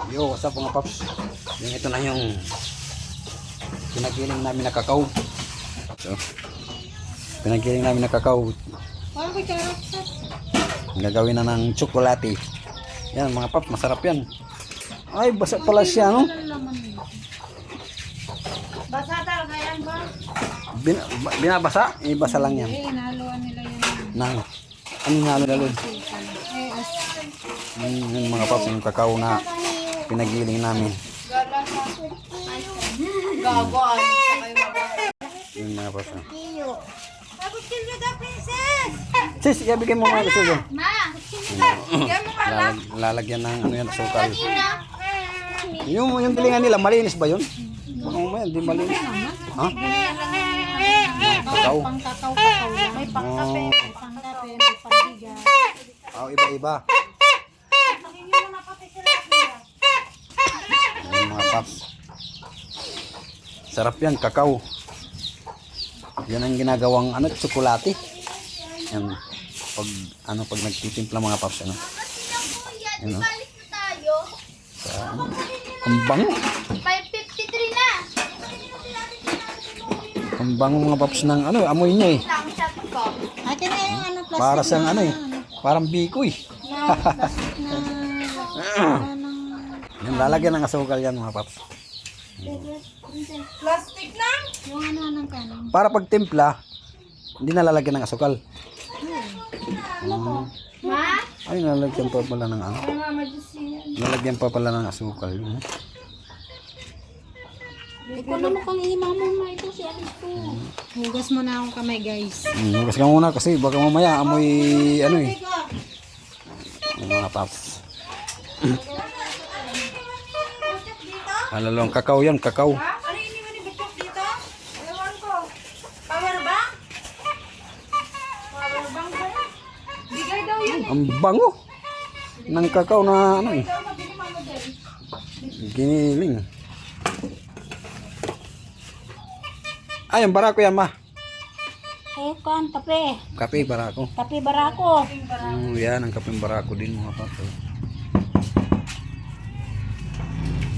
Yo, what's up mga paps? Yung ito na yung pinagiling namin na kakao. So, pinagiling namin na kakao. Gagawin na ng tsokolate. Yan mga paps, masarap yan. Ay, basa pala siya, no? Basa talaga yan ba? Binabasa? Ibasa lang yan. Inaluan nila yan. Nang, ano nga nila lun? Yung mga paps, yung kakao na pinagiling namin. Gagawin. Yung mga paps. Kutsilyo daw, princess! Sis, ibigay mo mga gusto dyan. Ma! Bigyan mo ka lang. Lalagyan ng ano yan, asukal. Yung bilingan nila, malinis ba yun? Oo, may hindi malinis. Ha? Kakao. Pang-kakao lang. May pang-kape, may pang-kape, may pang-bigas. Oh, iba-iba. Ayan, mga paps. Sarap yan, kakao. Yan ang ginagawang ano, tsokolate. Yan. Pag nagtitimpla mga paps, ano. Yan, oh. Ang bango. 553 na! Ang bango mga paps ng ano, amoy niya eh. Atin na yung ano, plastic Para siyang ano eh. Parang bikoy. Yan, lalagyan ng asukal yan mga paps. Plastic na? Yung ano ng kanin. Para pag timpla, hindi na lalagyan ng asukal. Ma? Ay, lalagyan pa pala ng ano. Ay, mama, just yan. Lalagyan pa pala ng asukal. Ikaw na mo kang imamo mo ito si Alice ko. Hugas mo na akong kamay, guys. Hugas ka muna kasi baka mamaya amoy ano eh. Yung mga paps. Halalong kakao yan, kakao. Ano yun yung nibigtok dito? Ewan ko. Power bank? Power bank ba yan? Bigay daw yun. Ang bango ng kakao na ano eh. Ikaw na binimam mo din. Giniling. Ay, ang barako yan ma. Eh, kan, kape. Kape barako. Kape barako. Yan, ang kapeng barako din mga paps.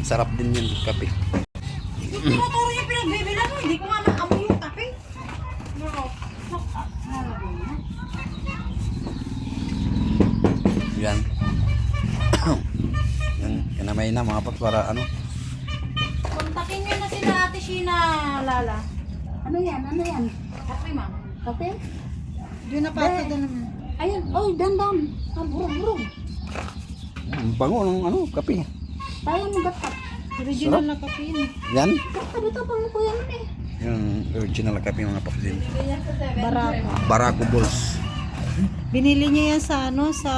Sarap din yan, kape. Tinuturo niya pinagbibilan mo. Hindi ko nga nakamoy yung kape. Yan. Yan, kinamay na mga paps para ano. Kontakin niyo na sila Ate Sheena, Lala. Ano yan? Ano yan? Kape, ma'am. Kape? Doon na pati doon naman. Ayun. Oh, dandan. Burong-burong. Ang bango ng ano, kape. Tayo mo gatak. Original na kape yun. Yan. Sabi ito pang ko yan eh. Yung original na kape mga paps din. Barako. Barako balls. Binili niya yan sa ano, sa...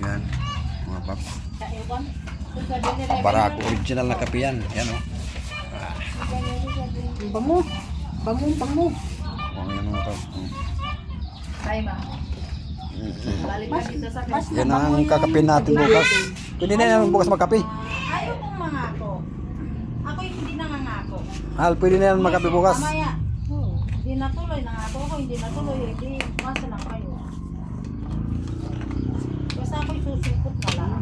Yan, mga paps. Barako original na kape yan. Yan o. Bango. Bango. Oh, yan mga paps. Tayo ba? Yan ang kakapin natin bukas. Pwede na naman bukas magkape. Ayaw kong mangako. Ako yung hindi nangangako. Hal, pwede na yan magkape bukas. Mamaya. Hindi natuloy. Nangako ako. Hindi natuloy. Hindi. Masa lang kayo. Basta ako'y susipot na lang.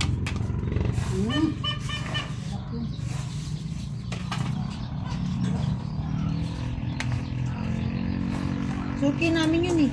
Suki namin yun eh.